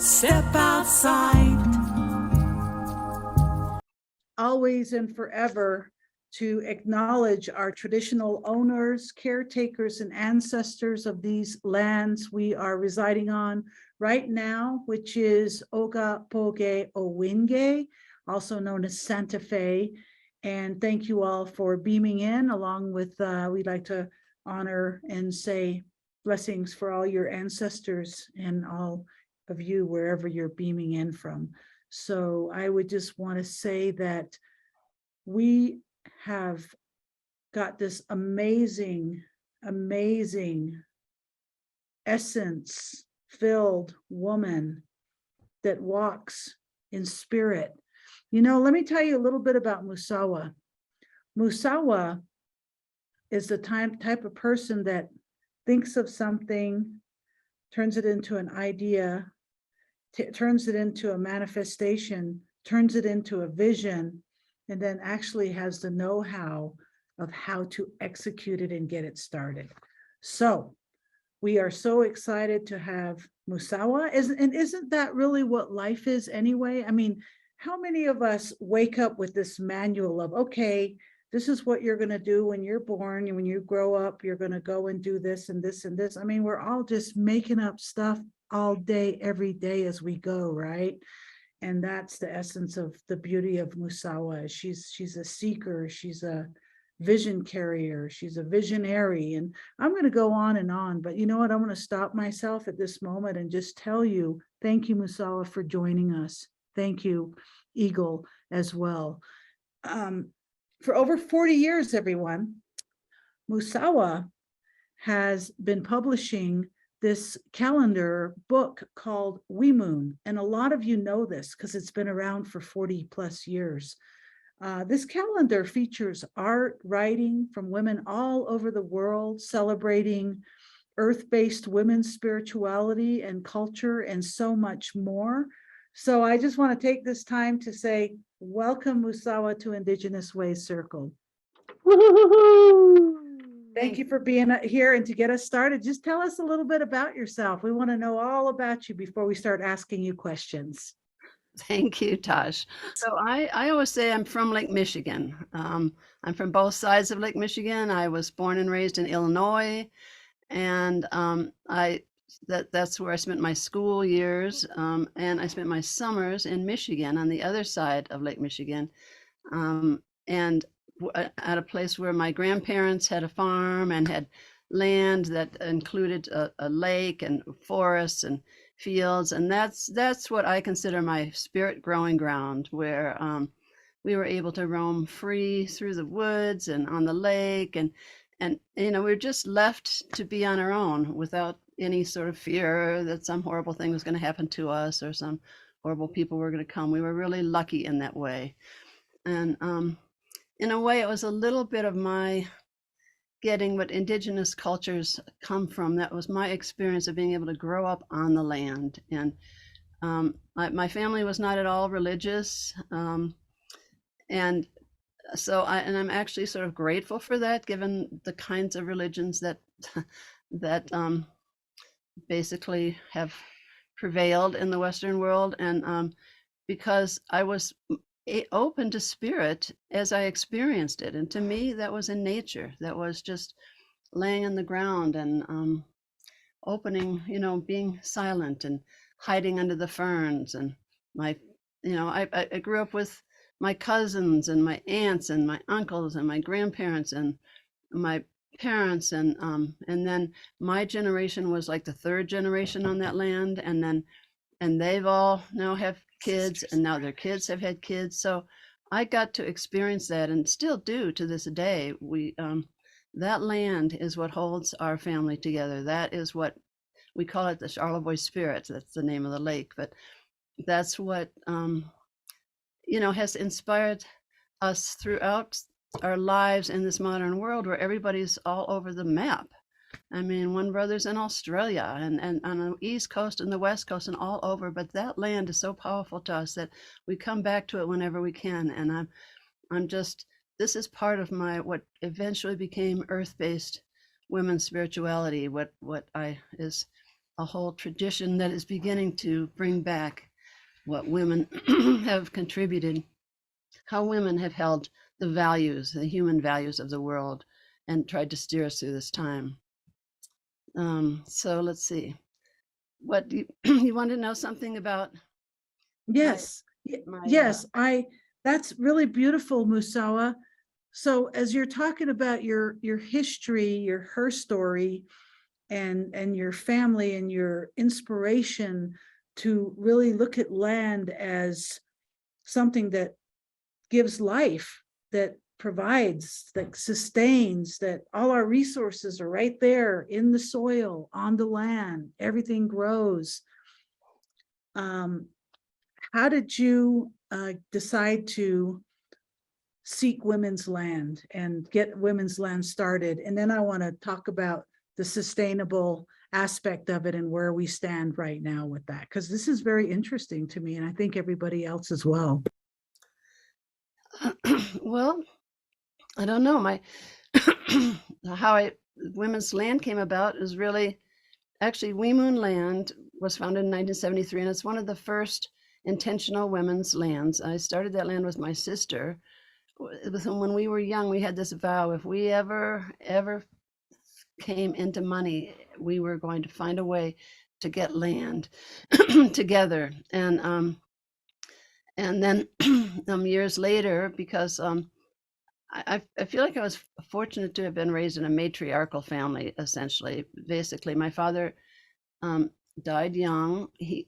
Step outside. Always and forever to acknowledge our traditional owners, caretakers, and ancestors of these lands we are residing on right now, which is Oga Poge Owinge, also known as Santa Fe. And thank you all for beaming in, along with, we'd like to honor and say blessings for all your ancestors and all of you, wherever you're beaming in from. So I would just want to say that we have got this amazing, amazing essence-filled woman that walks in spirit. You know, let me tell you a little bit about Musawa. Musawa is the type of person that thinks of something, turns it into an idea, turns it into a manifestation, turns it into a vision, and then actually has the know-how of how to execute it and get it started. So we are so excited to have Musawa. Isn't that really what life is anyway? I mean, how many of us wake up with this manual of, okay, this is what you're going to do when you're born, and when you grow up, you're going to go and do this and this and this. I mean, we're all just making up stuff all day, every day as we go, right? And that's the essence of the beauty of Musawa. She's a seeker, she's a vision carrier, she's a visionary. And I'm going to go on, but you know what? I'm going to stop myself at this moment and just tell you, thank you, Musawa, for joining us. Thank you, Eagle, as well. For over 40 years, everyone, Musawa has been publishing this calendar book called We Moon. And a lot of you know this because it's been around for 40 plus years. This calendar features art, writing from women all over the world, celebrating earth-based women's spirituality and culture and so much more. So I just want to take this time to say, welcome, Musawa, to Indigenous Ways Circle. Thank you for being here, and to get us started, just tell us a little bit about yourself. We want to know all about you before we start asking you questions. Thank you, Tosh. So I always say I'm from Lake Michigan. I'm from both sides of Lake Michigan. I was born and raised in Illinois, and that's where I spent my school years, and I spent my summers in Michigan on the other side of Lake Michigan, and at a place where my grandparents had a farm and had land that included a lake and forests and fields. And that's what I consider my spirit growing ground, where we were able to roam free through the woods and on the lake, and you know, we were just left to be on our own without any sort of fear that some horrible thing was going to happen to us or some horrible people were going to come. We were really lucky in that way. And in a way, it was a little bit of my getting what indigenous cultures come from. That was my experience of being able to grow up on the land. And my family was not at all religious. And so I'm actually sort of grateful for that, given the kinds of religions that basically have prevailed in the Western world. And because I was open to spirit as I experienced it. And to me, that was in nature. That was just laying on the ground and opening, you know, being silent and hiding under the ferns. And I grew up with my cousins and my aunts and my uncles and my grandparents and my parents. And then my generation was like the third generation on that land. And they've all now have kids, and now their kids have had kids. So I got to experience that, and still do to this day. That land is what holds our family together. That is what we call it, the Charlevoix Spirit. That's the name of the lake, but that's what has inspired us throughout our lives in this modern world, where everybody's all over the map. I mean, one brother's in Australia and on the East Coast and the West Coast and all over, but that land is so powerful to us that we come back to it whenever we can. And I'm just, this is part of what eventually became earth-based women's spirituality, what is a whole tradition that is beginning to bring back what women have contributed, how women have held the values, the human values of the world, and tried to steer us through this time. So let's see. What do you want to know something about? Yes. Yes, that's really beautiful, Musawa. So as you're talking about your history, her story, and your family and your inspiration to really look at land as something that gives life, that provides, that sustains, that all our resources are right there in the soil, on the land, everything grows. How did you decide to seek women's land and get women's land started? And then I want to talk about the sustainable aspect of it and where we stand right now with that, because this is very interesting to me, and I think everybody else as well. Well, I don't know. How women's land came about is really, actually, Weemoon Land was founded in 1973, and it's one of the first intentional women's lands. I started that land with my sister. With whom, when we were young, we had this vow: if we ever came into money, we were going to find a way to get land together. And then years later, because I feel like I was fortunate to have been raised in a matriarchal family, essentially. Basically, my father died young. He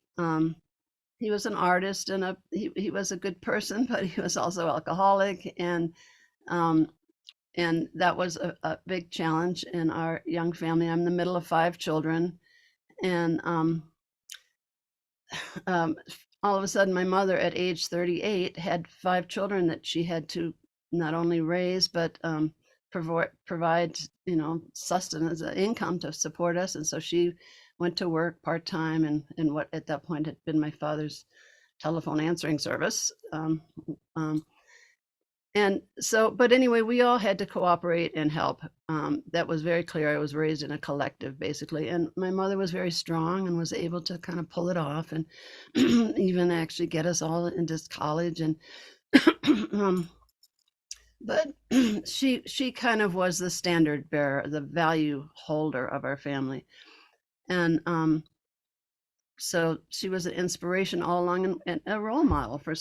was an artist and he was a good person, but he was also alcoholic, and that was a big challenge in our young family. I'm the middle of 5 children, and all of a sudden, my mother, at age 38, had 5 children that she had to not only raise but provide, sustenance, income to support us. And so she went to work part-time in what at that point had been my father's telephone answering service. And so, but anyway, we all had to cooperate and help. That was very clear. I was raised in a collective, basically. And my mother was very strong and was able to kind of pull it off, and even actually get us all into college. And but she kind of was the standard bearer, the value holder of our family. And so she was an inspiration all along, and a role model for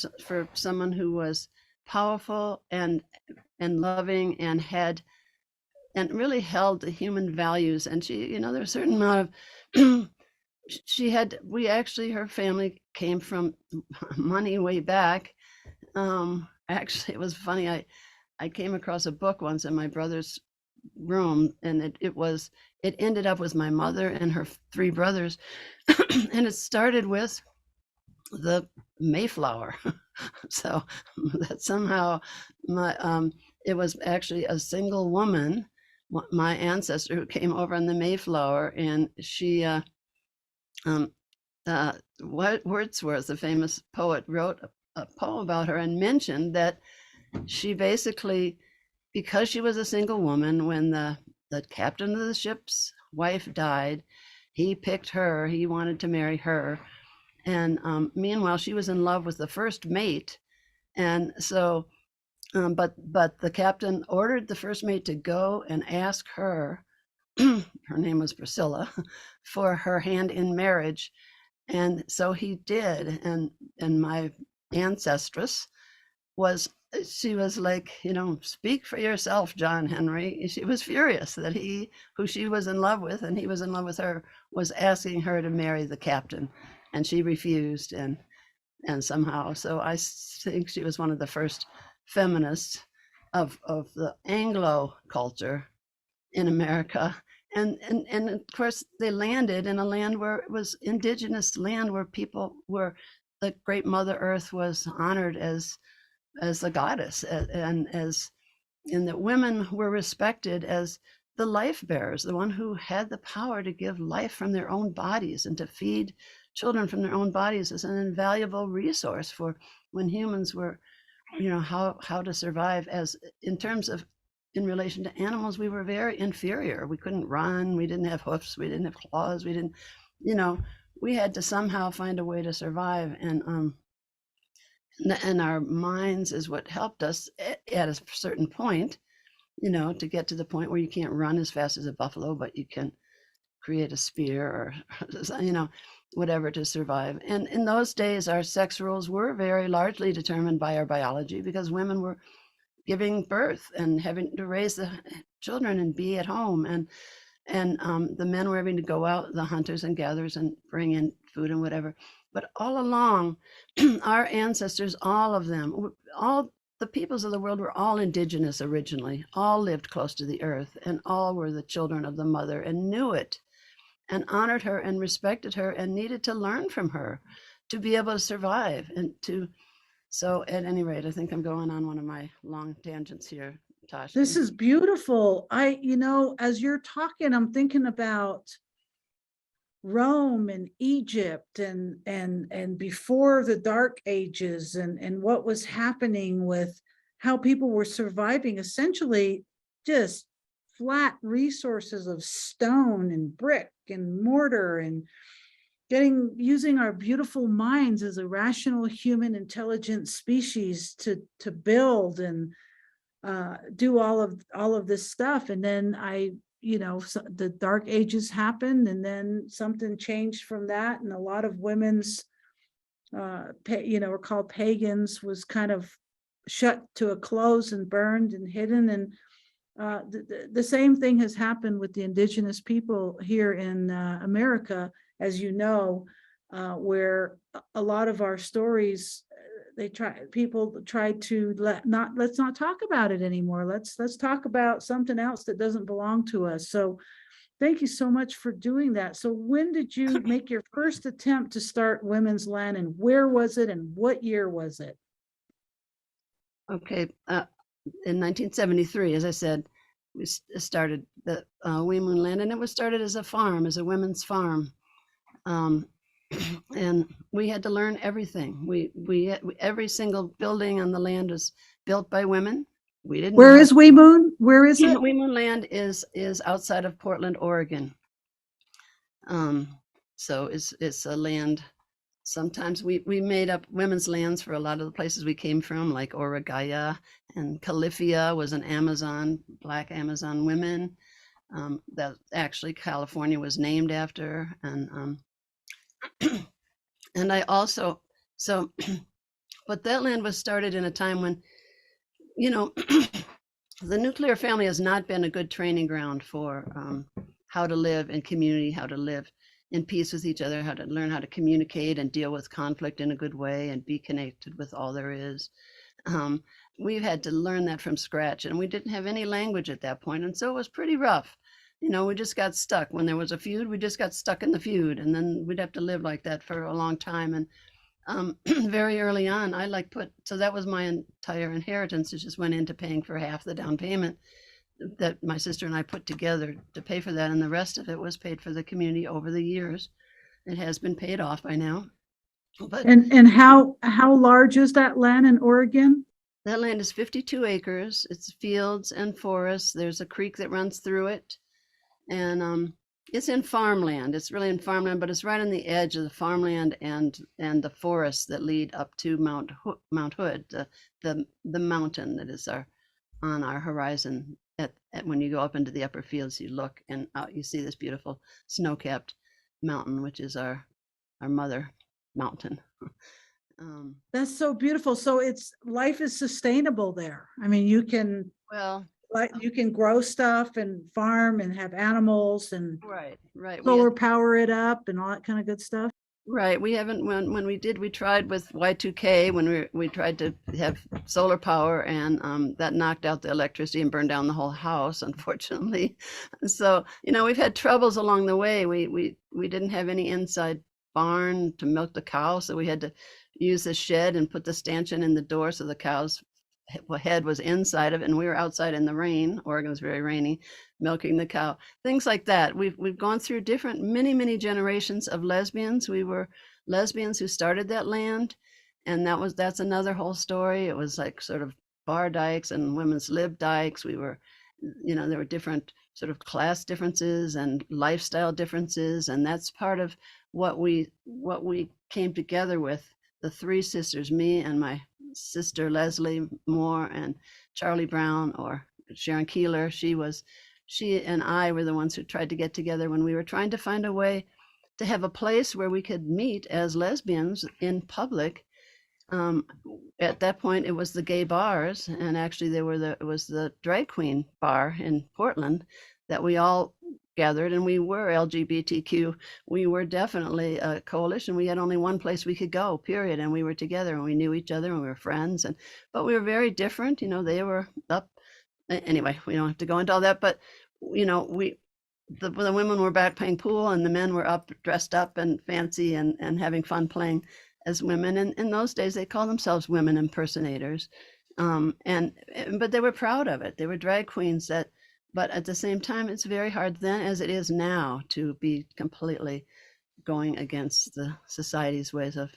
someone who was powerful and loving, and really held the human values. And she, there's a certain amount of her family came from money way back. Actually, it was funny. I came across a book once in my brother's room, and it ended up with my mother and her 3 brothers, and it started with the Mayflower. So that somehow it was actually a single woman, my ancestor, who came over on the Mayflower, and she Wordsworth, the famous poet, wrote a poem about her and mentioned that she basically, because she was a single woman, when the captain of the ship's wife died, he picked her. He wanted to marry her. And meanwhile, she was in love with the first mate. And so, but the captain ordered the first mate to go and ask her, her name was Priscilla, for her hand in marriage. And so he did. And my ancestress she was like, speak for yourself, John Henry. She was furious that he, who she was in love with, and he was in love with her, was asking her to marry the captain. And she refused, and somehow, so I think she was one of the first feminists of the Anglo culture in America. And of course, they landed in a land where it was indigenous land, where the great Mother Earth was honored as a goddess, and that women were respected as the life bearers, the one who had the power to give life from their own bodies and to feed children from their own bodies, as an invaluable resource for when humans were, how to survive. As in terms of, in relation to animals, we were very inferior. We couldn't run. We didn't have hoofs. We didn't have claws. you know, we had to somehow find a way to survive, and our minds is what helped us at a certain point, you know, to get to the point where you can't run as fast as a buffalo, but you can create a spear or, you know, whatever to survive. And in those days, our sex roles were very largely determined by our biology, because women were giving birth and having to raise the children and be at home, and the men were having to go out, the hunters and gatherers, and bring in food and whatever. But all along, our ancestors, all of them, all the peoples of the world were all indigenous originally, all lived close to the earth, and all were the children of the mother and knew it and honored her and respected her and needed to learn from her to be able to survive and to. So at any rate, I think I'm going on one of my long tangents here, Tosh. This is beautiful. As you're talking, I'm thinking about Rome and Egypt and before the Dark Ages and what was happening with how people were surviving, essentially just flat resources of stone and brick and mortar, and using our beautiful minds as a rational human intelligent species to build and do all of this stuff. And then the Dark Ages happened, and then something changed from that, and a lot of women's were called pagans, was kind of shut to a close and burned and hidden. And the same thing has happened with the indigenous people here in America, as you know, where a lot of our stories, people tried to let's not talk about it anymore. Let's talk about something else that doesn't belong to us. So thank you so much for doing that. So when did you make your first attempt to start Women's Land, and where was it, and what year was it? Okay, in 1973, as I said, we started the Women's Land, and it was started as a farm, as a women's farm. And we had to learn everything. Every single building on the land was built by women. We didn't. Where is Weemoon? Where is it? Weemoon Land is outside of Portland, Oregon. So it's a land. Sometimes we made up women's lands for a lot of the places we came from, like Oragaya and Califia was an Amazon, Black Amazon women, that actually California was named after. And and I also, but that land was started in a time when, the nuclear family has not been a good training ground for how to live in community, how to live in peace with each other, how to learn how to communicate and deal with conflict in a good way and be connected with all there is. We've had to learn that from scratch, and we didn't have any language at that point, and so it was pretty rough. We just got stuck. When there was a feud, we just got stuck in the feud, and then we'd have to live like that for a long time. And very early on, so that was my entire inheritance. It just went into paying for half the down payment that my sister and I put together to pay for that, and the rest of it was paid for the community over the years. It has been paid off by now. But and how large is that land in Oregon? That land is 52 acres. It's fields and forests. There's a creek that runs through it, and it's in farmland. It's really in farmland, but it's right on the edge of the farmland and the forests that lead up to Mount Hood, the mountain that is on our horizon. When you go up into the upper fields, you look and out, you see this beautiful snow-capped mountain, which is our mother mountain. That's so beautiful. So life is sustainable there. I mean, you can grow stuff and farm and have animals and right solar power it up and all that kind of good stuff. Right. We haven't, when we tried with Y2K, when we tried to have solar power, and that knocked out the electricity and burned down the whole house, unfortunately. So, we've had troubles along the way. We didn't have any inside barn to milk the cow, so we had to use the shed and put the stanchion in the door so the cow's head was inside of it, and we were outside in the rain. Oregon was very rainy, milking the cow, things like that. We've gone through many generations of lesbians. We were lesbians who started that land, and that's another whole story. It was like sort of bar dykes and women's lib dykes. We were, there were different sort of class differences and lifestyle differences, and that's part of what we came together with, the three sisters, me and my sister Leslie Moore and Charlie Brown, or Sharon Keeler. She and I were the ones who tried to get together when we were trying to find a way to have a place where we could meet as lesbians in public. At that point, it was the gay bars, and actually it was the drag queen bar in Portland that we all gathered, and we were LGBTQ. We were definitely a coalition. We had only one place we could go, period, and we were together, and we knew each other, and we were friends, but we were very different. They were up. Anyway, we don't have to go into all that, but the women were back playing pool, and the men were up dressed up and fancy and having fun playing as women. And in those days, they called themselves women impersonators. But they were proud of it. They were drag queens but at the same time, it's very hard then, as it is now, to be completely going against the society's ways of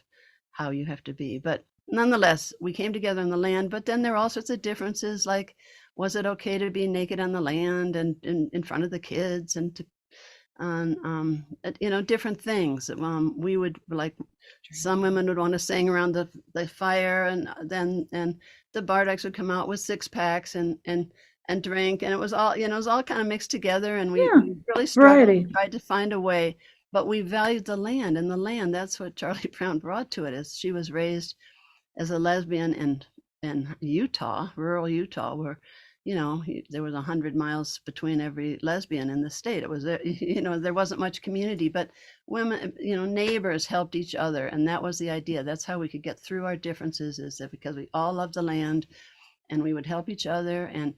how you have to be. But nonetheless, we came together on the land, but then there are all sorts of differences, like, was it okay to be naked on the land and in front of the kids, and different things. We would, like, some women would want to sing around the fire, and the Bardaks would come out with 6-packs and drink, and it was all kind of mixed together, and we really struggled, tried to find a way, but we valued the land, and the land, that's what Charlie Brown brought to it. Is she was raised as a lesbian in Utah, rural Utah, where there was 100 miles between every lesbian in the state. It was there wasn't much community, but women, neighbors helped each other, and that was the idea. That's how we could get through our differences, is that because we all loved the land, and we would help each other, and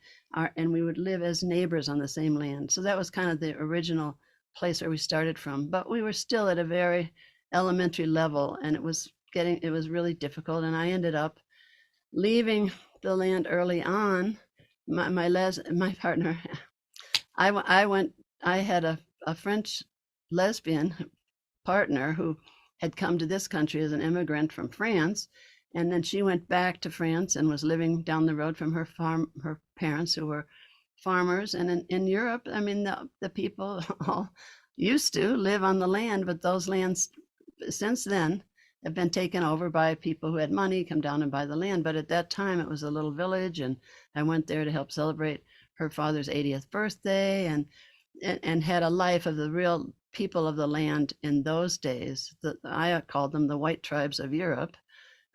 we would live as neighbors on the same land. So that was kind of the original place where we started from, but we were still at a very elementary level, and it was really difficult. And I ended up leaving the land early on. My partner, I had a French lesbian partner who had come to this country as an immigrant from France. And then she went back to France and was living down the road from her parents, who were farmers. And in Europe, I mean, the people all used to live on the land, but those lands since then have been taken over by people who had money, come down and buy the land. But at that time, it was a little village, and I went there to help celebrate her father's 80th birthday, and had a life of the real people of the land in those days. I called them the white tribes of Europe.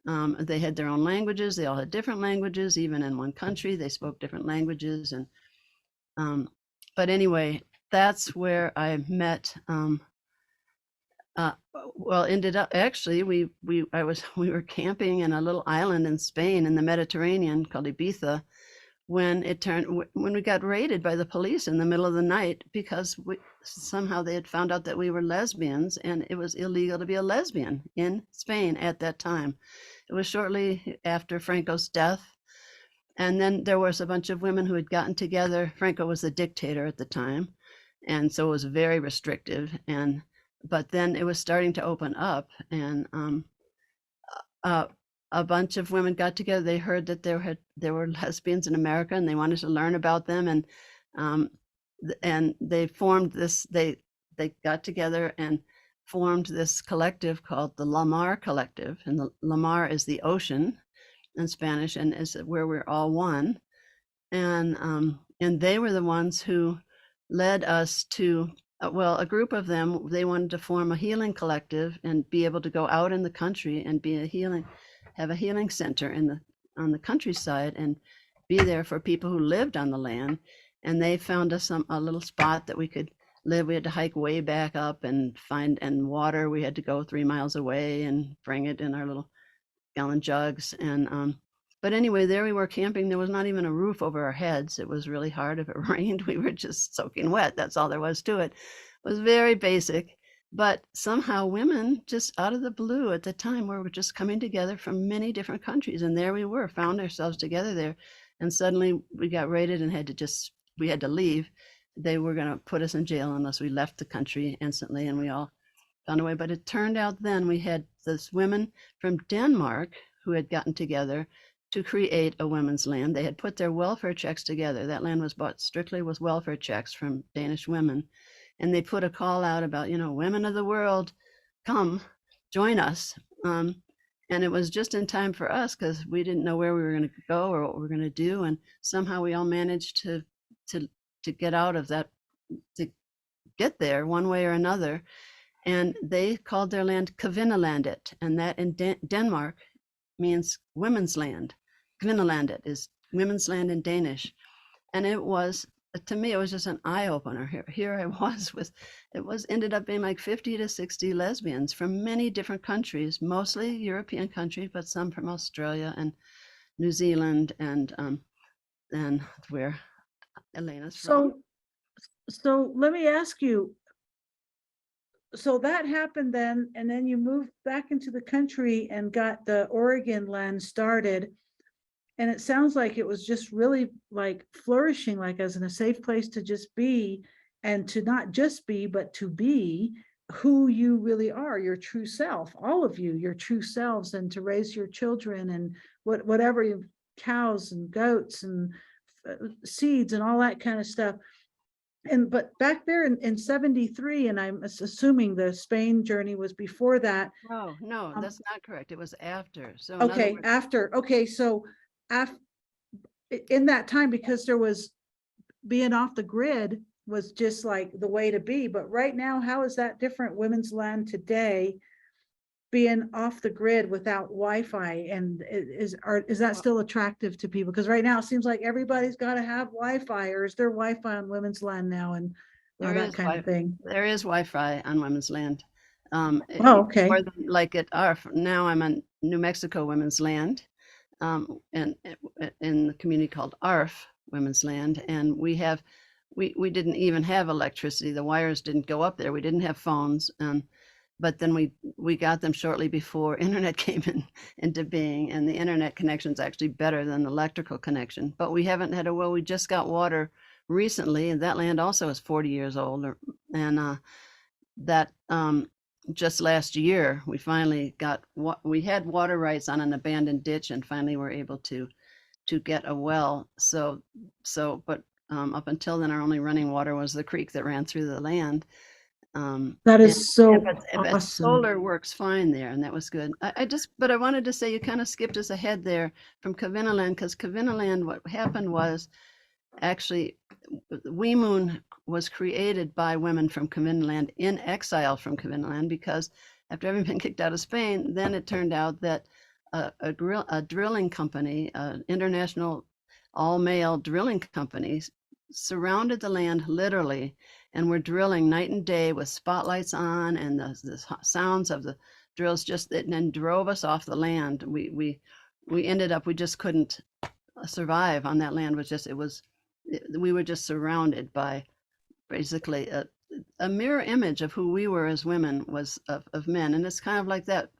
They had their own languages. They all had different languages. Even in one country, they spoke different languages. And but anyway, that's where I met. Ended up, actually, we were camping in a little island in Spain in the Mediterranean called Ibiza, when we got raided by the police in the middle of the night, because somehow they had found out that we were lesbians, and it was illegal to be a lesbian in Spain at that time. It was shortly after Franco's death. And then there was a bunch of women who had gotten together. Franco was the dictator at the time, and so it was very restrictive. But then it was starting to open up, and a bunch of women got together. They heard that there were lesbians in America, and they wanted to learn about them. And they formed this. They got together and formed this collective called the La Mar Collective, and the La Mar is the ocean in Spanish, and is where we're all one. And they were the ones who led us to. A group of them, they wanted to form a healing collective and be able to go out in the country and have a healing center on the countryside, and be there for people who lived on the land. And they found us a little spot that we could live. We had to hike way back up and water. We had to go 3 miles away and bring it in our little gallon jugs. But anyway, there we were camping. There was not even a roof over our heads. It was really hard. If it rained, we were just soaking wet. That's all there was to it. It was very basic. But somehow women, just out of the blue at the time, were just coming together from many different countries. And there we were, found ourselves together there. And suddenly we got raided and we had to leave. They were going to put us in jail unless we left the country instantly. And we all found a way. But it turned out then we had this women from Denmark who had gotten together to create a women's land. They had put their welfare checks together. That land was bought strictly with welfare checks from Danish women. And they put a call out about, women of the world, come join us. And it was just in time for us because we didn't know where we were going to go or what we were going to do. And somehow we all managed to get out of that, to get there one way or another. And they called their land Kvinnelandet, and that in Denmark means women's land. Kvinnelandet is women's land in Danish. And it was, to me, it was just an eye opener. Here I was ended up being like 50 to 60 lesbians from many different countries, mostly European countries, but some from Australia and New Zealand and where Elena's from. So let me ask you, so that happened then, and then you moved back into the country and got the Oregon land started. And it sounds like it was just really like flourishing, like as in a safe place to just be, and to not just be, but to be who you really are, your true self, all of you, your true selves, and to raise your children and whatever you, cows and goats and seeds and all that kind of stuff. But back there in 73, and I'm assuming the Spain journey was before that. No, that's not correct. It was after. So okay, after. Okay, so in that time, because there was being off the grid was just like the way to be. But right now, how is that different? Women's land today, being off the grid without Wi-Fi, and is that still attractive to people? Because right now it seems like everybody's got to have Wi-Fi, or is there Wi-Fi on women's land now, and that kind of thing? There is Wi-Fi on women's land. Okay. More than like at ARF. Now I'm on New Mexico women's land, and in the community called ARF women's land, and we didn't even have electricity. The wires didn't go up there. We didn't have phones, but then we got them shortly before internet came into being, and the internet connection is actually better than the electrical connection. But we haven't had we just got water recently, and that land also is 40 years old, and that just last year we finally got we had water rights on an abandoned ditch, and finally were able to get a well. But up until then, our only running water was the creek that ran through the land. That is so awesome. Solar works fine there, and that was good. But I wanted to say you kind of skipped us ahead there from Kvinneland, because Kvinneland, what happened was actually Weemoon was created by women from Kvinneland in exile from Kvinneland, because after having been kicked out of Spain, then it turned out that a drilling company, international all-male drilling companies, surrounded the land literally, and were drilling night and day with spotlights on, and the sounds of the drills and drove us off the land. We ended up, we just couldn't survive on that land. We were just surrounded by basically a mirror image of who we were as women, was of men. And it's kind of like that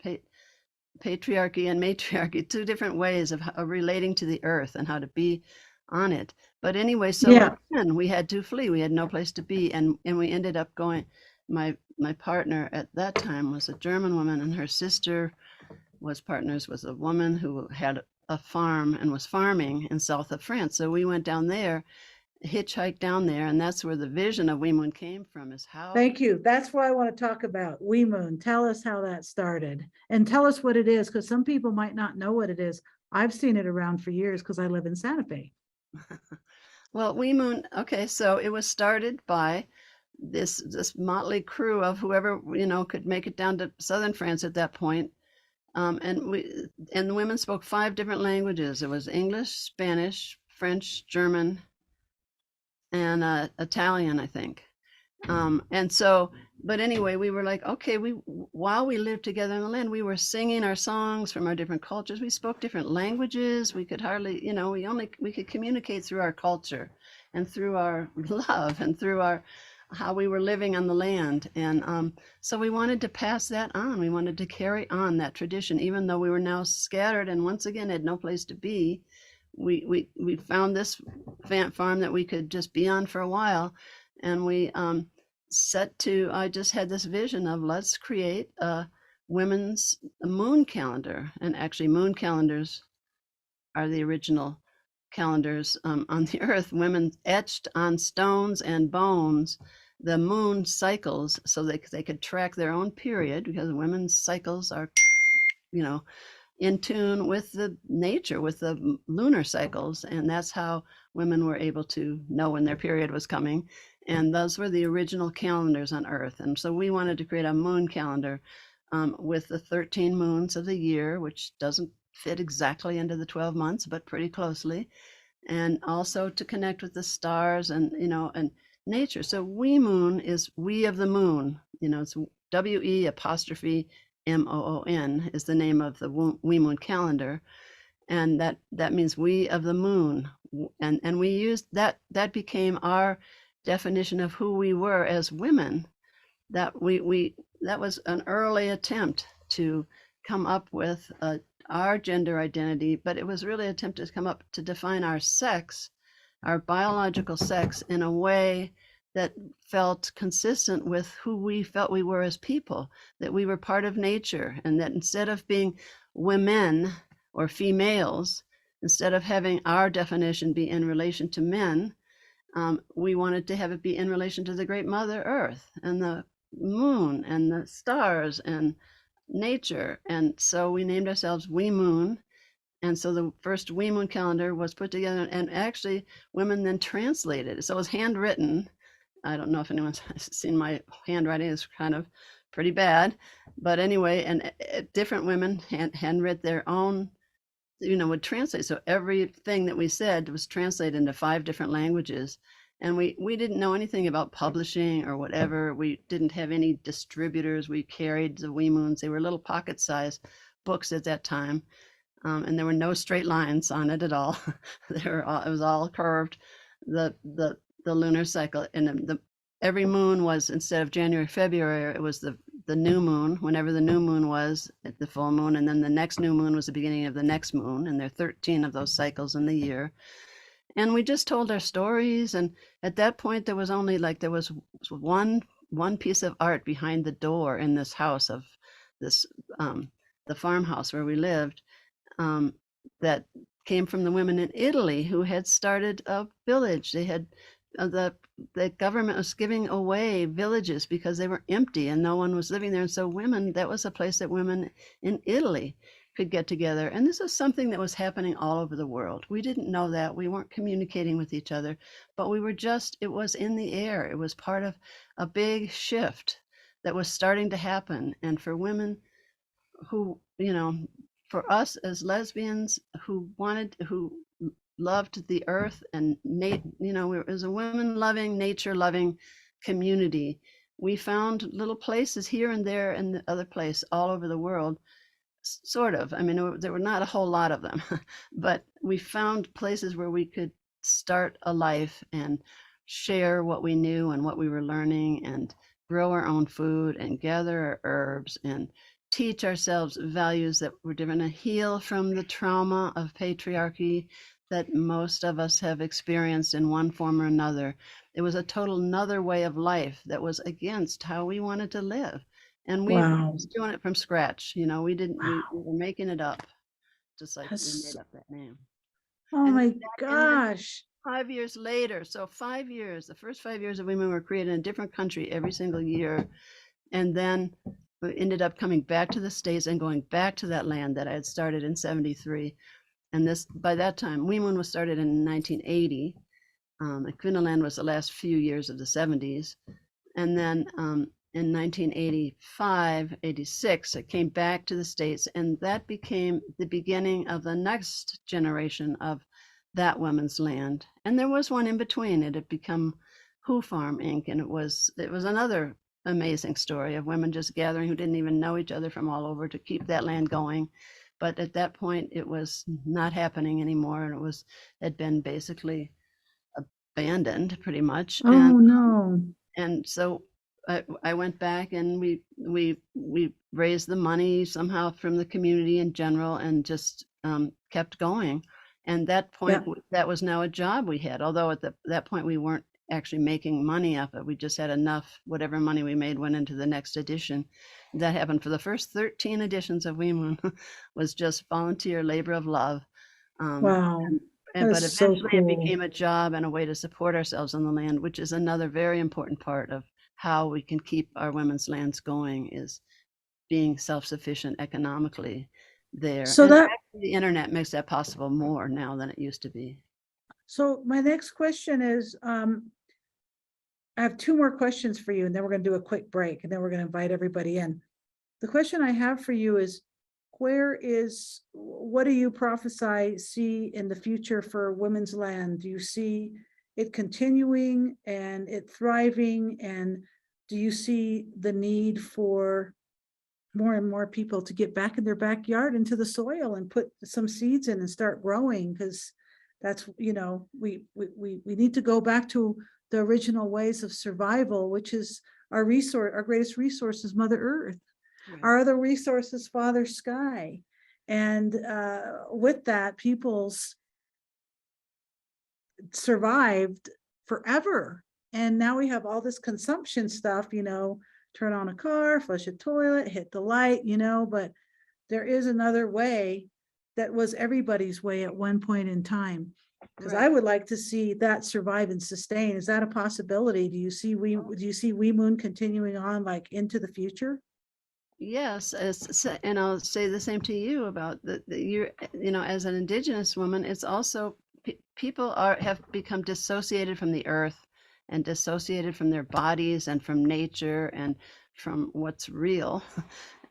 patriarchy and matriarchy, two different ways of relating to the earth and how to be on it. But anyway, so again, we had to flee. We had no place to be, and we ended up going. My partner at that time was a German woman, and her sister was partners with a woman who had a farm and was farming in south of France. So we went down there, hitchhiked down there, and that's where the vision of Weemoon came from. Is how. Thank you. That's what I want to talk about. Weemoon. Tell us how that started, and tell us what it is, because some people might not know what it is. I've seen it around for years because I live in Santa Fe. Well, Weemoon, okay, so it was started by this motley crew of whoever could make it down to southern France at that point, and the women spoke 5 different languages. It was English, Spanish, French, German, and Italian, I think. And so, but anyway, we were like, okay, while we lived together in the land, we were singing our songs from our different cultures. We spoke different languages. We could hardly, we could communicate through our culture and through our love and through how we were living on the land. And so we wanted to pass that on. We wanted to carry on that tradition, even though we were now scattered and once again had no place to be. We found this farm that we could just be on for a while, and we I just had this vision of, let's create a women's moon calendar. And actually moon calendars are the original calendars on the earth. Women etched on stones and bones the moon cycles so they could track their own period, because women's cycles are, in tune with the nature, with the lunar cycles. And that's how women were able to know when their period was coming. And those were the original calendars on Earth. And so we wanted to create a moon calendar with the 13 moons of the year, which doesn't fit exactly into the 12 months, but pretty closely. And also to connect with the stars and, and nature. So we moon is we of the moon, it's WE apostrophe MOON is the name of the we moon calendar. And that means we of the moon. And we used that became our definition of who we were as women. That that was an early attempt to come up with our gender identity, but it was really an attempt to come up to define our sex, our biological sex, in a way that felt consistent with who we felt we were as people, that we were part of nature, and that instead of being women or females, instead of having our definition be in relation to men, we wanted to have it be in relation to the great Mother Earth and the moon and the stars and nature. And so we named ourselves We Moon. And so the first We Moon calendar was put together, and actually women then translated it. So it was handwritten. I don't know if anyone's seen my handwriting. It's kind of pretty bad. But anyway, and different women handwrote their own, would translate. So everything that we said was translated into 5 different languages. And we didn't know anything about publishing or whatever. We didn't have any distributors. We carried the We Moons. They were little pocket-sized books at that time. And there were no straight lines on it at all. It was all curved. The lunar cycle, and every moon was, instead of January, February, it was the new moon, whenever the new moon was at the full moon, and then the next new moon was the beginning of the next moon, and there are 13 of those cycles in the year. And we just told our stories, and at that point there was only there was one piece of art behind the door in this house of this the farmhouse where we lived, that came from the women in Italy who had started a village. They had the government was giving away villages because they were empty and no one was living there. And so that was a place that women in Italy could get together. And this was something that was happening all over the world. We didn't know that. We weren't communicating with each other, but it was in the air. It was part of a big shift that was starting to happen. And for women who, for us as lesbians who loved the earth and it was a women-loving, nature-loving community. We found little places here and there and the other place all over the world, sort of. I mean, there were not a whole lot of them, but we found places where we could start a life and share what we knew and what we were learning and grow our own food and gather our herbs and teach ourselves values that were different and heal from the trauma of patriarchy that most of us have experienced in one form or another. It was a total another way of life that was against how we wanted to live. And we were just doing it from scratch. We were making it up, just like we made up that name. Oh my gosh. 5 years later, so 5 years, the first 5 years of women were created in a different country every single year. And then we ended up coming back to the States and going back to that land that I had started in 73. And by that time, We Moon was started in 1980. Kvinnaland was the last few years of the 70s. And then in 1985, 86, I came back to the States, and that became the beginning of the next generation of that women's land. And there was one in between. It had become Who Farm Inc., and it was another amazing story of women just gathering who didn't even know each other from all over to keep that land going. But at that point, it was not happening anymore, and it had been basically abandoned pretty much. Oh, no. And so I went back, and we raised the money somehow from the community in general, and just kept going. And that point, that was now a job we had. Although at that point we weren't actually making money off it. We just had enough. Whatever money we made went into the next edition. That happened for the first 13 editions of We Moon. Was just volunteer labor of love. Wow. That But is so eventually it cool. became a job and a way to support ourselves on the land, which is another very important part of how we can keep our women's lands going, is being self-sufficient economically there. So And that, actually the internet makes that possible more now than it used to be. so my next question is, I have two more questions for you, and then we're gonna do a quick break, and then we're gonna invite everybody in. The question I have for you is, what do you see in the future for women's land? Do you see it continuing and it thriving? And do you see the need for more and more people to get back in their backyard into the soil and put some seeds in and start growing? Because that's, we need to go back to the original ways of survival, which is our greatest resource is Mother Earth. Right. Our other resource is Father Sky. And with that, people's survived forever. And now we have all this consumption stuff, turn on a car, flush a toilet, hit the light, but there is another way that was everybody's way at one point in time. Because I would like to see that survive and sustain. Is that a possibility? Do you see Wee Moon continuing on like into the future? Yes, and I'll say the same to you about you're, as an Indigenous woman, it's also people have become dissociated from the earth and dissociated from their bodies and from nature and from what's real,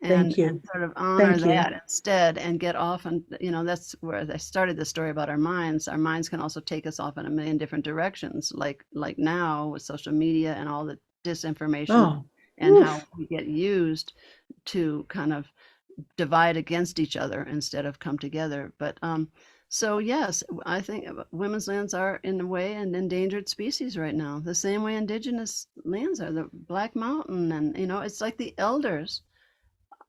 and Thank you. sort of honor Thank you. that instead and get off. And that's where I started the story about our minds. Our minds can also take us off in a million different directions, like now with social media and all the disinformation. Oh, And oof. how we get used to kind of divide against each other instead of come together. But so yes, I think women's lands are in a way an endangered species right now, the same way indigenous lands are, the Black Mountain. And it's like the elders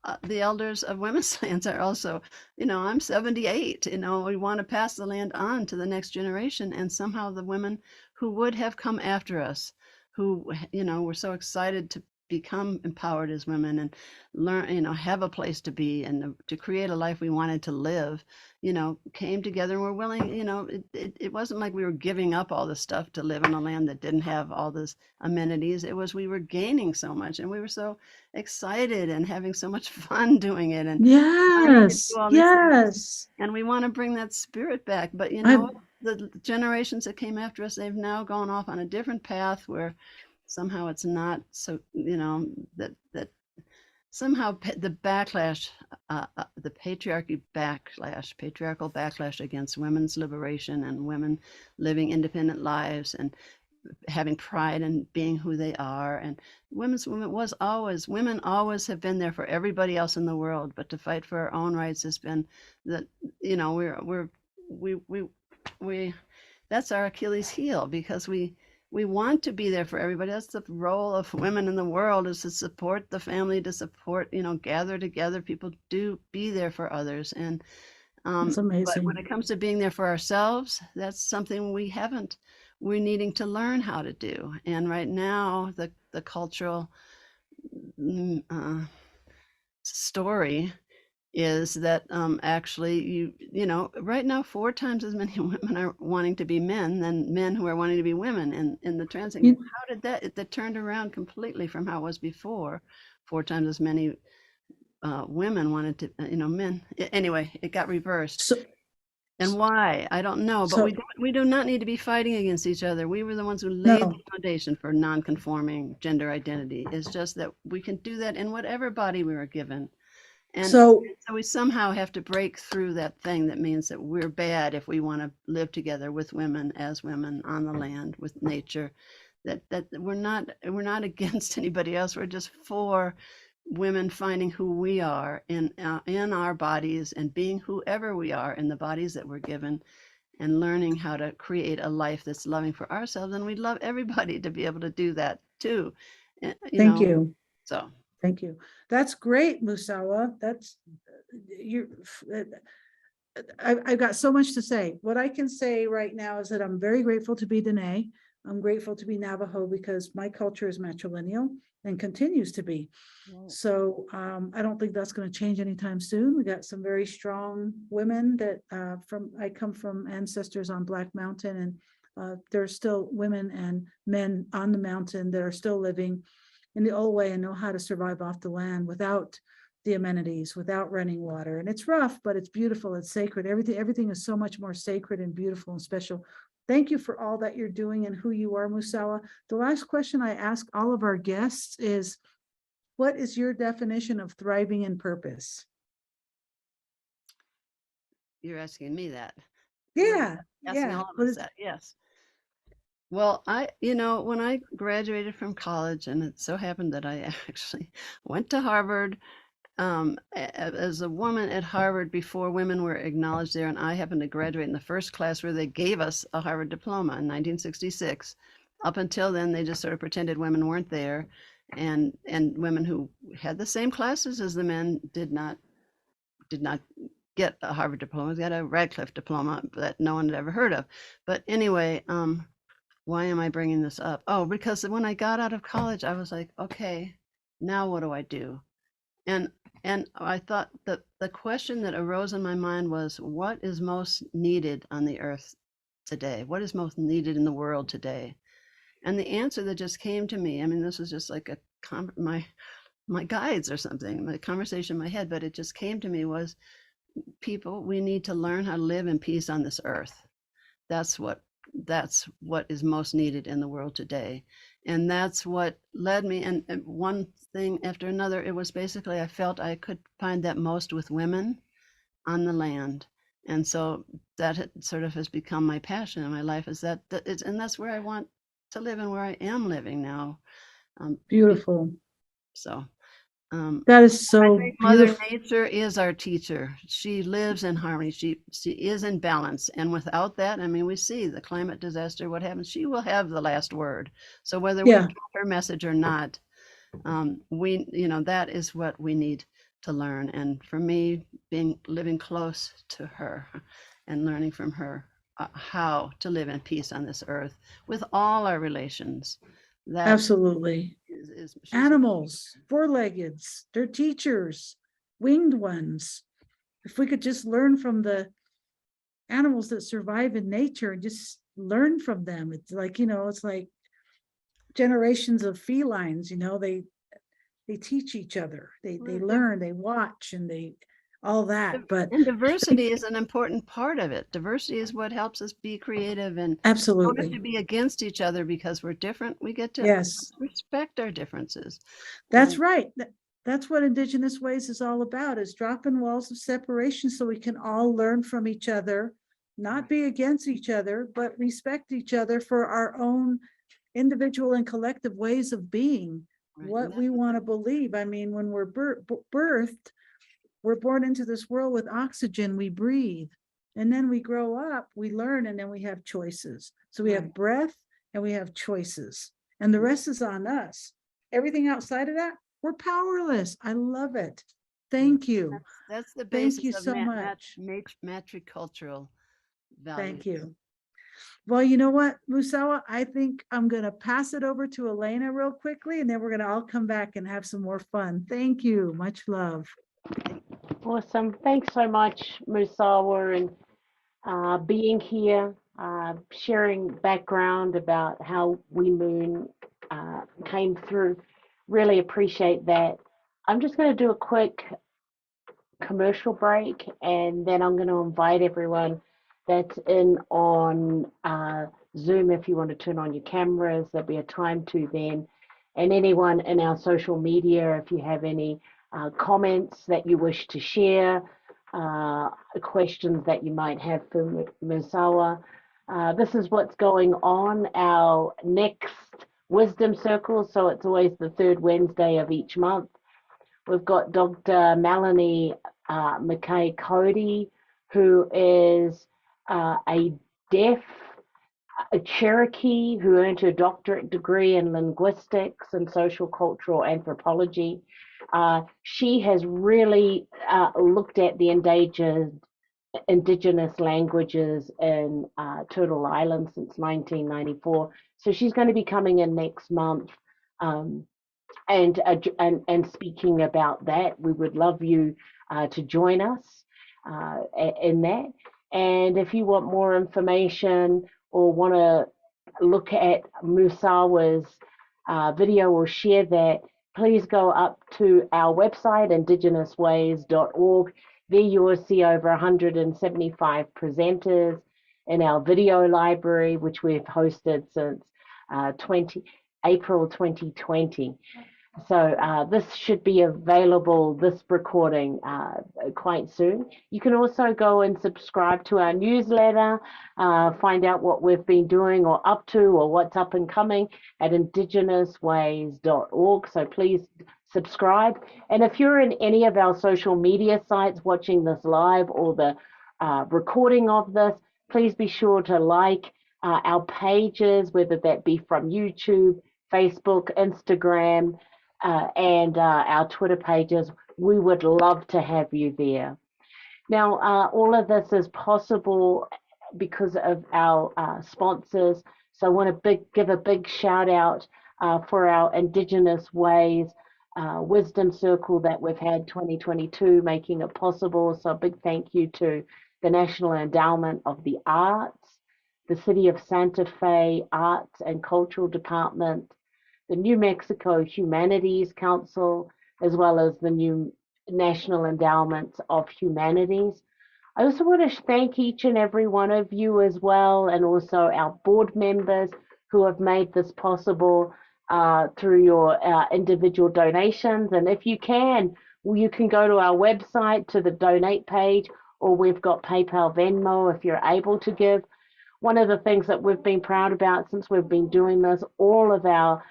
of women's lands are also, I'm 78, we want to pass the land on to the next generation, and somehow the women who would have come after us, who were so excited to become empowered as women and learn, have a place to be and to create a life we wanted to live, came together and were willing. It wasn't like we were giving up all this stuff to live in a land that didn't have all those amenities. It was we were gaining so much, and we were so excited and having so much fun doing it, and yes, yes. and we want to bring that spirit back. But the generations that came after us, they've now gone off on a different path where somehow it's not so, that somehow the backlash, the patriarchal backlash against women's liberation and women living independent lives and having pride in being who they are. And women always have been there for everybody else in the world, but to fight for our own rights has been that, we that's our Achilles heel, because we want to be there for everybody. That's the role of women in the world, is to support the family, to support, gather together. People do be there for others. And That's amazing. but when it comes to being there for ourselves, that's something we're needing to learn how to do. And right now, the cultural story is that actually right now 4 times as many women are wanting to be men than men who are wanting to be women in the trans thing. How did that turned around completely from how it was before? 4 times as many women wanted to, men. Anyway, it got reversed. And why? I don't know, but we do not need to be fighting against each other. We were the ones who laid the foundation for non-conforming gender identity. It's just that we can do that in whatever body we were given. And so we somehow have to break through that thing that means that we're bad if we want to live together with women, as women on the land, with nature. That we're not against anybody else. We're just for women finding who we are in our bodies and being whoever we are in the bodies that we're given, and learning how to create a life that's loving for ourselves. And we'd love everybody to be able to do that too. Thank you. So. Thank you. That's great, Musawa. I've got so much to say. What I can say right now is that I'm very grateful to be Danae. I'm grateful to be Navajo because my culture is matrilineal and continues to be. So I don't think that's going to change anytime soon. We got some very strong women that I come from ancestors on Black Mountain, and there's still women and men on the mountain that are still living in the old way and know how to survive off the land without the amenities, without running water. And it's rough, but it's beautiful. It's sacred. Everything is so much more sacred and beautiful and special. Thank you for all that you're doing and who you are, Musawa. The last question I ask all of our guests is, what is your definition of thriving in purpose? You're asking me that. Yeah, Asking yeah. all of us that, yes. Well, when I graduated from college, and it so happened that I actually went to Harvard as a woman at Harvard before women were acknowledged there, and I happened to graduate in the first class where they gave us a Harvard diploma in 1966. Up until then, they just sort of pretended women weren't there, and women who had the same classes as the men did not get a Harvard diploma. They got a Radcliffe diploma that no one had ever heard of. But anyway, why am I bringing this up? Oh, because when I got out of college, I was like, okay, now what do I do? And I thought that the question that arose in my mind was, what is most needed on the earth today? What is most needed in the world today? And the answer that just came to me, I mean, this was just like my guides or something, my conversation in my head, but it just came to me was, people, we need to learn how to live in peace on this earth. That's what is most needed in the world today. And that's what led me, and one thing after another, it was basically, I felt I could find that most with women on the land. And so that sort of has become my passion in my life, is and that's where I want to live and where I am living now. Beautiful. So that is so Mother beautiful. Nature is our teacher. She lives in harmony. She is in balance. And without that, I mean, we see the climate disaster, what happens, she will have the last word. So whether we get her message or not, that is what we need to learn. And for me, living close to her and learning from her how to live in peace on this earth with all our relations. That absolutely. Animals, four-leggeds, they're teachers, winged ones. If we could just learn from the animals that survive in nature and just learn from them. It's like, it's like generations of felines, they teach each other. They learn, they watch, and all that. And diversity is an important part of it. Diversity is what helps us be creative, and absolutely don't have to be against each other because we're different. We get to respect our differences. That's right. That's what Indigenous Ways is all about, is dropping walls of separation so we can all learn from each other, not be against each other, but respect each other for our own individual and collective ways of being, what we want to believe. I mean, when we're birthed, we're born into this world with oxygen, we breathe, and then we grow up, we learn, and then we have choices. So we have breath and we have choices, and the rest is on us. Everything outside of that, we're powerless. I love it. Thank you. That's the basis. Thank you so much. Matricultural values. Thank you. Well, you know what, Musawa, I think I'm going to pass it over to Elena real quickly, and then we're going to all come back and have some more fun. Thank you. Much love. Awesome. Thanks so much, Musawa, and being here, sharing background about how We Moon came through. Really appreciate that. I'm just going to do a quick commercial break, and then I'm going to invite everyone that's in on Zoom. If you want to turn on your cameras, there'll be a time to then. And anyone in our social media, if you have any comments that you wish to share, questions that you might have for Musawa. This is what's going on. Our next Wisdom Circle, so it's always the third Wednesday of each month. We've got Dr. Melanie McKay Cody, who is a deaf Cherokee who earned her doctorate degree in linguistics and social cultural anthropology. She has really looked at the endangered Indigenous languages in Turtle Island since 1994. So she's going to be coming in next month, um, and speaking about that. We would love you to join us in that. And if you want more information or want to look at Musawa's video or share that, please go up to our website, IndigenousWays.org. There you will see over 175 presenters in our video library, which we've hosted since April 2020. So this should be available, this recording, quite soon. You can also go and subscribe to our newsletter, find out what we've been doing or up to or what's up and coming at IndigenousWays.org. So please subscribe. And if you're in any of our social media sites watching this live or the recording of this, please be sure to like our pages, whether that be from YouTube, Facebook, Instagram, and our Twitter pages. We would love to have you there. Now, all of this is possible because of our sponsors. So I want to give a big shout out for our Indigenous Ways Wisdom Circle that we've had 2022, making it possible. So a big thank you to the National Endowment of the Arts, the City of Santa Fe Arts and Cultural Department, the New Mexico Humanities Council, as well as the new National Endowments of Humanities. I also want to thank each and every one of you as well, and also our board members who have made this possible through your individual donations. And if you can go to our website to the donate page, or we've got PayPal, Venmo if you're able to give. One of the things that we've been proud about since we've been doing this, all of our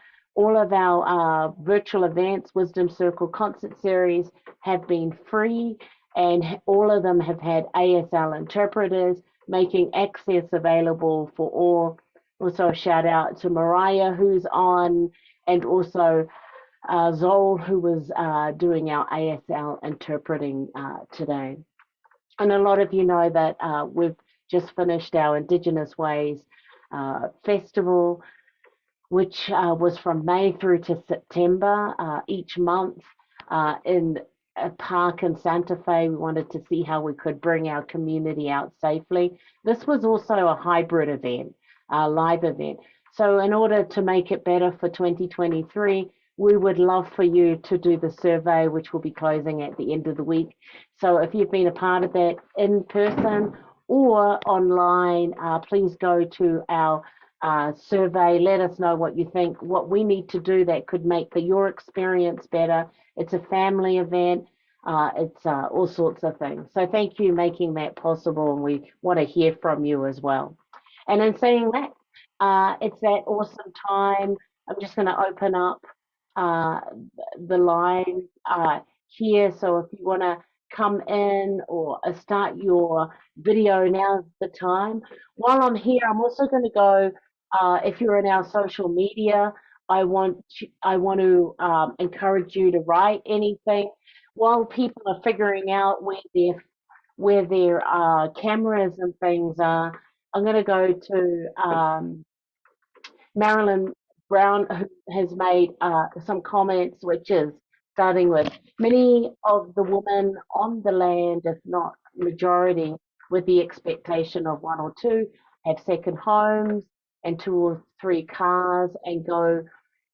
virtual events, Wisdom Circle concert series, have been free, and all of them have had ASL interpreters, making access available for all. Also a shout out to Mariah, who's on, and also Zol, who was doing our ASL interpreting today. And a lot of you know that we've just finished our Indigenous Ways festival, which was from May through to September each month in a park in Santa Fe. We wanted to see how we could bring our community out safely. This was also a hybrid event, a live event. So in order to make it better for 2023, we would love for you to do the survey, which will be closing at the end of the week. So if you've been a part of that in person or online, please go to our survey. Let us know what you think, what we need to do that could make your experience better. It's a family event. It's all sorts of things. So thank you making that possible, and we want to hear from you as well. And in saying that, it's that awesome time. I'm just going to open up the line here. So if you want to come in or start your video, now's the time. While I'm here, I'm also going to go, if you're in our social media, I want to encourage you to write anything while people are figuring out where their cameras and things are. I'm going to go to Marilyn Brown, who has made some comments, which is starting with many of the women on the land, if not majority, with the expectation of one or two, have second homes and 2 or 3 cars and go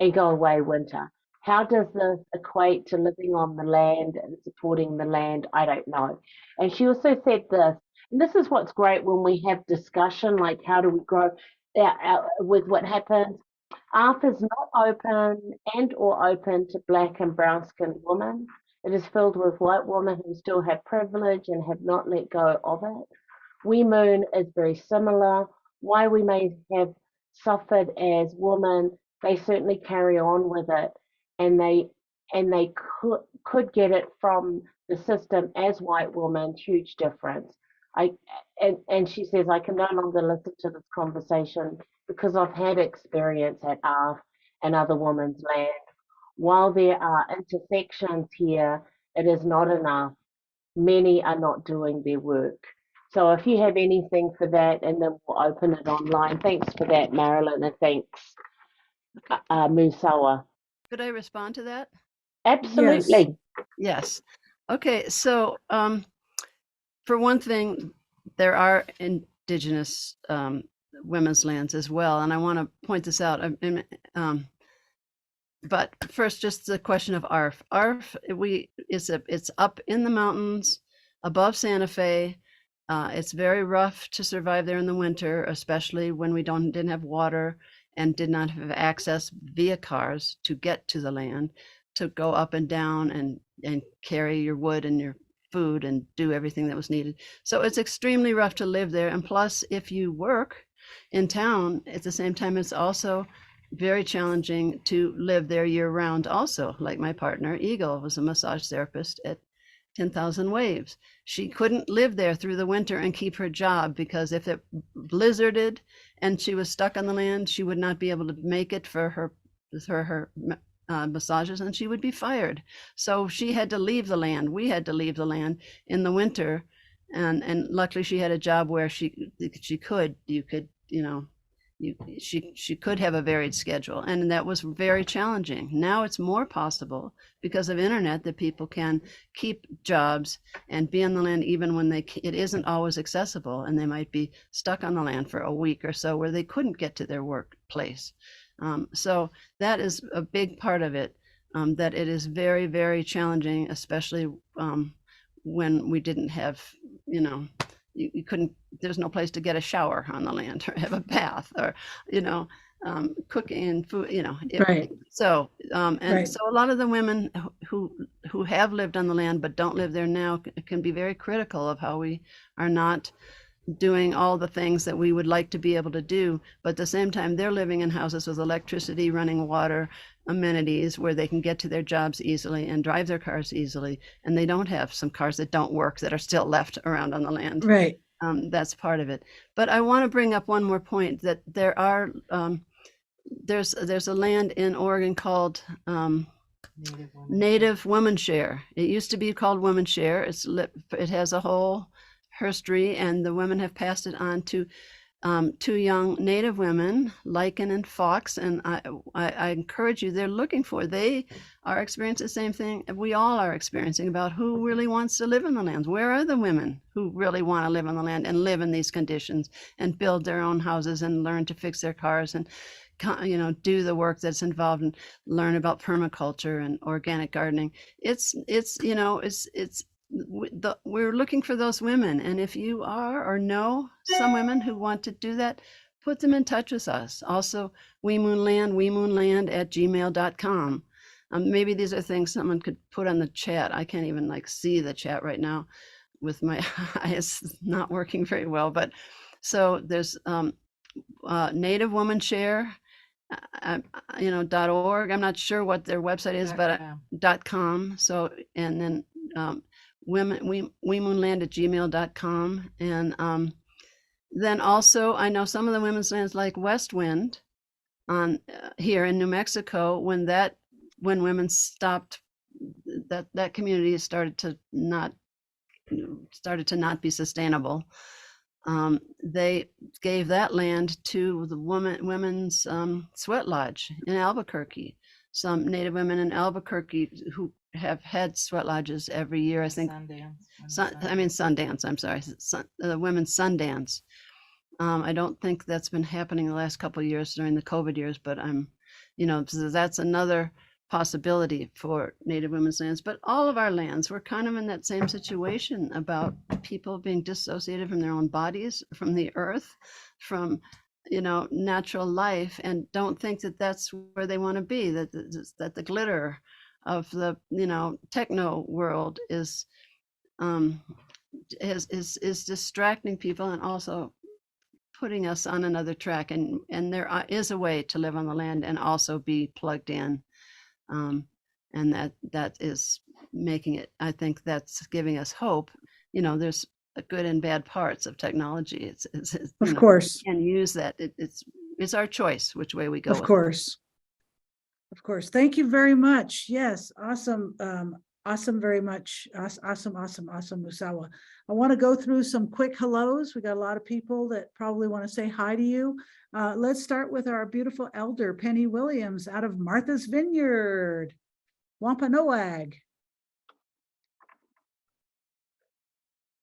away winter. How does this equate to living on the land and supporting the land? I don't know. And she also said this, and this is what's great when we have discussion, like how do we grow with what happens. ARF is not open and or open to black and brown skinned women. It is filled with white women who still have privilege and have not let go of it. We Moon is very similar. Why we may have suffered as women, they certainly carry on with it, and they could get it from the system as white women. Huge difference. And she says, I can no longer listen to this conversation because I've had experience at ARF and other women's land. While there are intersections here, it is not enough. Many are not doing their work. So if you have anything for that, and then we'll open it online. Thanks for that, Marilyn, and thanks, Musawa. Could I respond to that? Absolutely. Yes. Okay, so for one thing, there are Indigenous women's lands as well, and I want to point this out. But first, just the question of ARF. ARF, it's up in the mountains above Santa Fe. It's very rough to survive there in the winter, especially when we didn't have water and did not have access via cars to get to the land, to go up and down and carry your wood and your food and do everything that was needed. So it's extremely rough to live there. And plus, if you work in town at the same time, it's also very challenging to live there year round also. Like my partner, Eagle, was a massage therapist at 10,000 Waves. She couldn't live there through the winter and keep her job, because if it blizzarded and she was stuck on the land, she would not be able to make it for her massages, and she would be fired. So she had to leave the land. We had to leave the land in the winter, and luckily she had a job where she could have a varied schedule, and that was very challenging. Now it's more possible because of internet that people can keep jobs and be on the land even when it isn't always accessible, and they might be stuck on the land for a week or so where they couldn't get to their workplace. So that is a big part of it, that it is very, very challenging, especially when we didn't have, you couldn't, there's no place to get a shower on the land or have a bath or, cooking and food, Right. So, Right. so a lot of the women who have lived on the land but don't live there now can be very critical of how we are not doing all the things that we would like to be able to do, but at the same time they're living in houses with electricity, running water, amenities where they can get to their jobs easily and drive their cars easily, and they don't have some cars that don't work that are still left around on the land. Right. That's part of it. But I want to bring up one more point, that there are there's a land in Oregon called Native Woman Share. It used to be called Woman Share. It has a whole history, and the women have passed it on to two young Native women, Lycan and Fox, and I encourage you, they are experiencing the same thing we all are experiencing about who really wants to live in the lands. Where are the women who really want to live on the land and live in these conditions and build their own houses and learn to fix their cars and do the work that's involved and learn about permaculture and organic gardening? We're looking for those women, and if you are or know some women who want to do that, put them in touch with us. Also, wemoonland at gmail.com. Maybe these are things someone could put on the chat. I can't even see the chat right now with my eyes not working very well, but so there's Native Woman Share, .org. I'm not sure what their website is, but .com. So, and then wemoonland at gmail.com. And then also, I know some of the women's lands like West Wind on here in New Mexico, when women stopped, that community started to not be sustainable. They gave that land to the women's sweat lodge in Albuquerque. Some Native women in Albuquerque who have had sweat lodges every year, I think. Sundance, I'm sorry. The women's Sundance. I don't think that's been happening the last couple of years during the COVID years, but so that's another possibility for Native women's lands. But all of our lands, we're kind of in that same situation about people being dissociated from their own bodies, from the earth, from natural life, and don't think that that's where they want to be, that the glitter of the techno world is distracting people and also putting us on another track, and there is a way to live on the land and also be plugged in, and that is making it, I think that's giving us hope. There's good and bad parts of technology. It's Of course. And use that. It's our choice which way we go. Of course. Thank you very much. Yes, awesome. Awesome, very much. Awesome, Musawa. I want to go through some quick hellos. We got a lot of people that probably want to say hi to you. Let's start with our beautiful elder, Penny Williams, out of Martha's Vineyard, Wampanoag.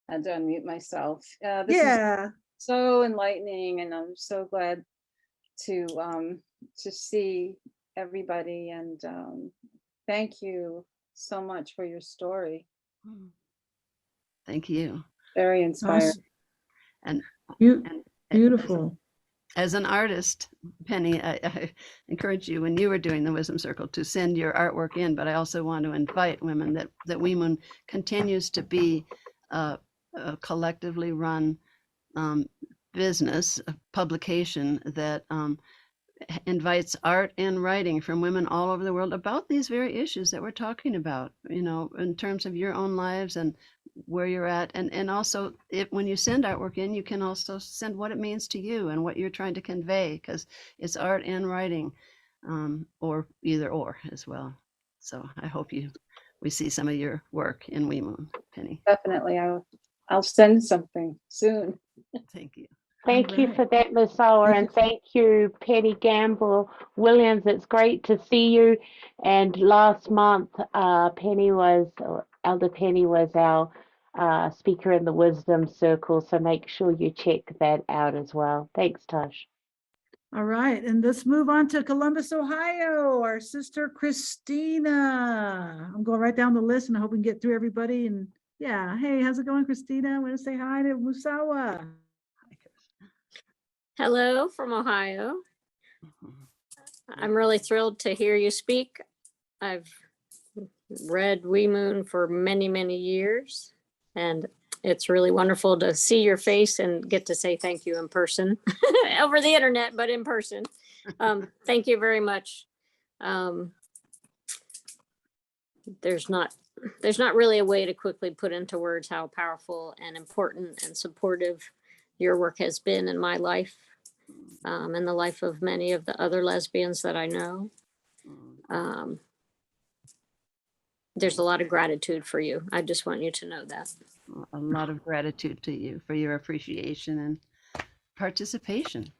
I had to unmute myself. This is so enlightening, and I'm so glad to see everybody, and thank you so much for your story. Thank you. Very inspiring. And beautiful. As an artist, Penny, I encourage you when you were doing the Wisdom Circle to send your artwork in, but I also want to invite women that WeMoon continues to be a collectively run business, a publication that invites art and writing from women all over the world about these very issues that we're talking about, you know, in terms of your own lives and where you're at. And also, when you send artwork in, you can also send what it means to you and what you're trying to convey, because it's art and writing, or either or as well. So I hope we see some of your work in WeMoon, Penny. Definitely. I'll send something soon. Thank you. Thank you for that, Musawa, and thank you, Penny Gamble Williams. It's great to see you. And last month, Elder Penny was our speaker in the Wisdom Circle, so make sure you check that out as well. Thanks, Tosh. All right, and let's move on to Columbus, Ohio, our sister Christina. I'm going right down the list, and I hope we can get through everybody. And yeah, hey, how's it going, Christina? I want to say hi to Musawa. Hello from Ohio. I'm really thrilled to hear you speak. I've read WeMoon for many, many years, and it's really wonderful to see your face and get to say thank you in person over the internet, but in person. Thank you very much. There's not really a way to quickly put into words how powerful and important and supportive your work has been in my life, and the life of many of the other lesbians that I know. There's a lot of gratitude for you. I just want you to know that. A lot of gratitude to you for your appreciation and participation.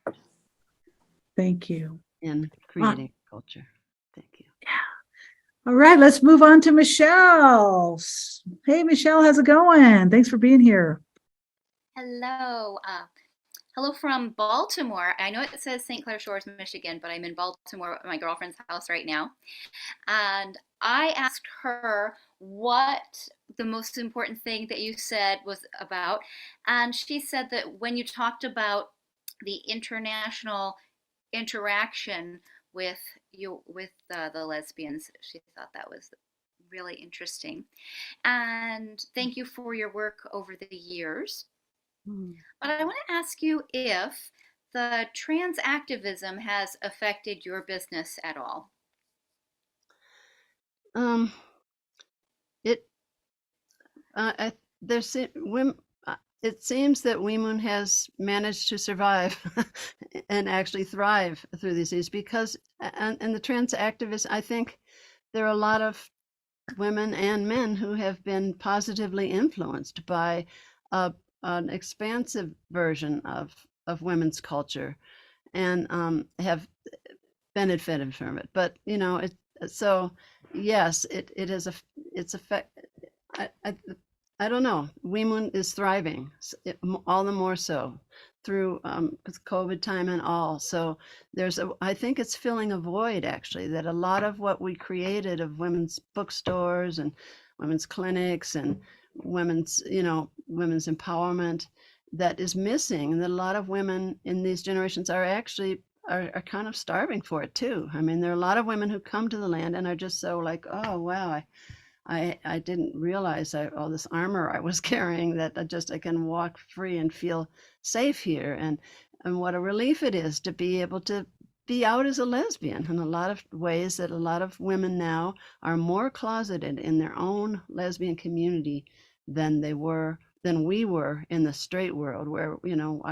Thank you. In creating culture. Thank you. All right, let's move on to Michelle. Hey, Michelle, how's it going? Thanks for being here. Hello. Hello from Baltimore. I know it says St. Clair Shores, Michigan, but I'm in Baltimore at my girlfriend's house right now. And I asked her what the most important thing that you said was about. And she said that when you talked about the international interaction with the lesbians, she thought that was really interesting. And thank you for your work over the years. But I want to ask you if the trans activism has affected your business at all. It seems that WeMoon has managed to survive and actually thrive through these issues because, and the trans activists, I think there are a lot of women and men who have been positively influenced by an expansive version of women's culture and have benefited from it. But you know, so yes, it has its effect. I don't know. WeMoon is thriving, all the more so through COVID time and all. So I think it's filling a void actually, that a lot of what we created of women's bookstores and women's clinics and women's empowerment that is missing, and that a lot of women in these generations are actually are kind of starving for it too. I mean, there are a lot of women who come to the land and are just so like, oh wow, I didn't realize all this armor I was carrying, that I can walk free and feel safe here, and what a relief it is to be able to be out as a lesbian in a lot of ways, that a lot of women now are more closeted in their own lesbian community than we were in the straight world, where, you know,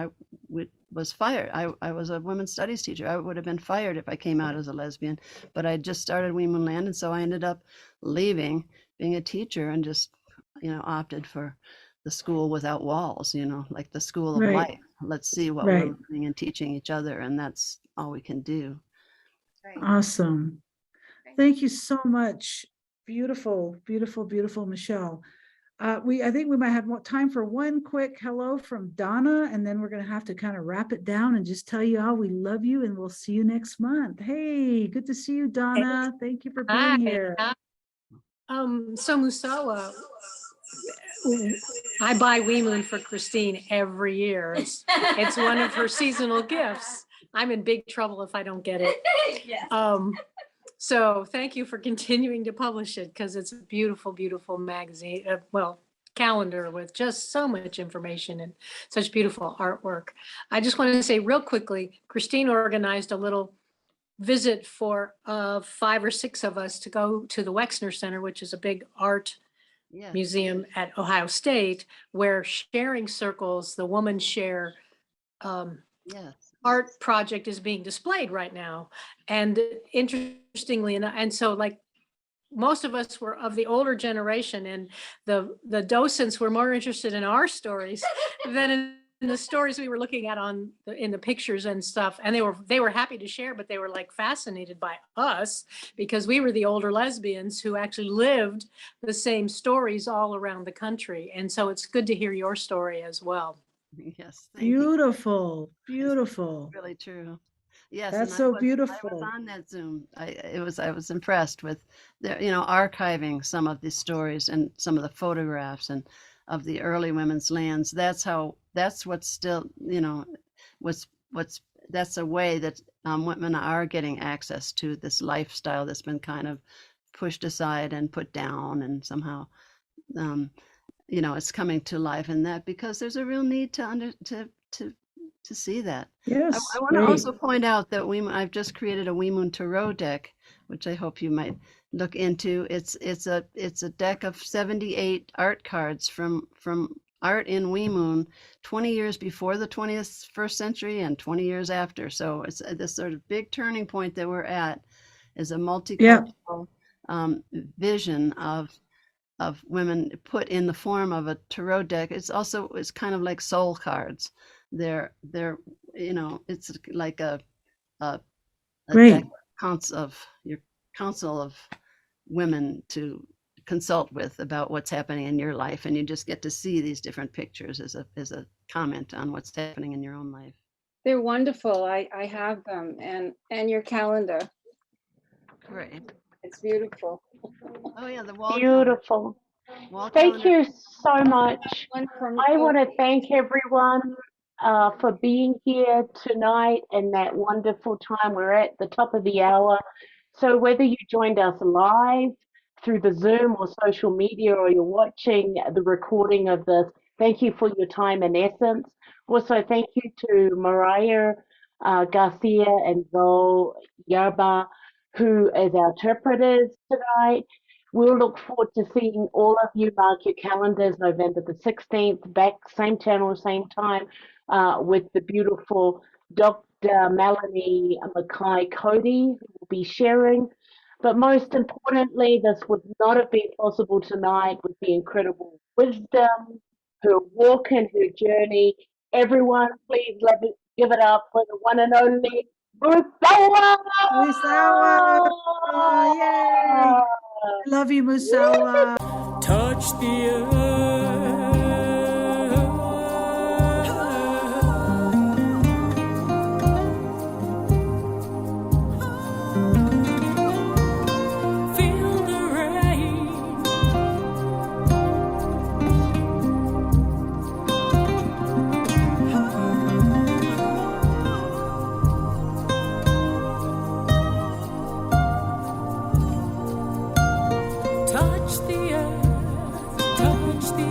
was fired. I was a women's studies teacher. I would have been fired if I came out as a lesbian, but I just started Weemoon Land, and so I ended up leaving being a teacher and just, opted for the school without walls, like the school of Right. life. Let's see what Right. we're learning and teaching each other, and that's all we can do. Right. Awesome. Great. Thank you so much. Beautiful, beautiful, beautiful, Michelle. I think we might have more time for one quick hello from Donna, and then we're going to have to kind of wrap it down and just tell you how we love you, and we'll see you next month. Hey, good to see you, Donna. Thank you for being Hi. here. So Musawa, I buy Weemoon for Christine every year. It's one of her seasonal gifts. I'm in big trouble if I don't get it. Yes. So thank you for continuing to publish it, because it's a beautiful, beautiful magazine, calendar with just so much information and such beautiful artwork. I just want to say real quickly, Christine organized a little visit for 5 or 6 of us to go to the Wexner Center, which is a big art Yes. museum at Ohio State, where Sharing Circles, the Woman Share Yes. art project, is being displayed right now. And interestingly enough, and so like most of us were of the older generation, and the docents were more interested in our stories than in the stories we were looking at in the pictures and stuff. And they were happy to share, but they were like fascinated by us, because we were the older lesbians who actually lived the same stories all around the country. And so it's good to hear your story as well. Yes. Thank you. Beautiful, beautiful. Really true. Yes, That's and so I was beautiful. on that Zoom. I was impressed with archiving some of these stories and some of the photographs and of the early women's lands. That's what's still, that's a way that women are getting access to this lifestyle that's been kind of pushed aside and put down, and somehow it's coming to life in that, because there's a real need to see that. Yes. I want to great. also point out that I've just created a Weemoon Tarot deck, which I hope you might look into. It's a deck of 78 art cards from art in Weemoon 20 years before the 21st century and 20 years after. So it's this sort of big turning point that we're at, is a multicultural vision of women put in the form of a tarot deck. It's kind of like soul cards. They're it's like a Great. deck of your council of women to consult with about what's happening in your life, and you just get to see these different pictures as a comment on what's happening in your own life. They're wonderful. I have them, and your calendar. Great. It's beautiful. Oh yeah, the wall Beautiful. wall Thank calendar. you so much. One from I want to thank everyone for being here tonight and that wonderful time. We're at the top of the hour. So whether you joined us live through the Zoom or social media, or you're watching the recording of this, thank you for your time and essence. Also, thank you to Mariah Garcia and Zoe Yarba, who is our interpreters tonight. We'll look forward to seeing all of you. Mark your calendars, November the 16th, back same channel, same time, with the beautiful Dr. Melanie Mackay Cody, who will be sharing. But most importantly, this would not have been possible tonight with the incredible wisdom, her walk and her journey. Everyone, please give it up for the one and only Musawa! Musawa! Yay! Love you, Musawa. Touch the earth. Feel the rain. Touch the earth, touch the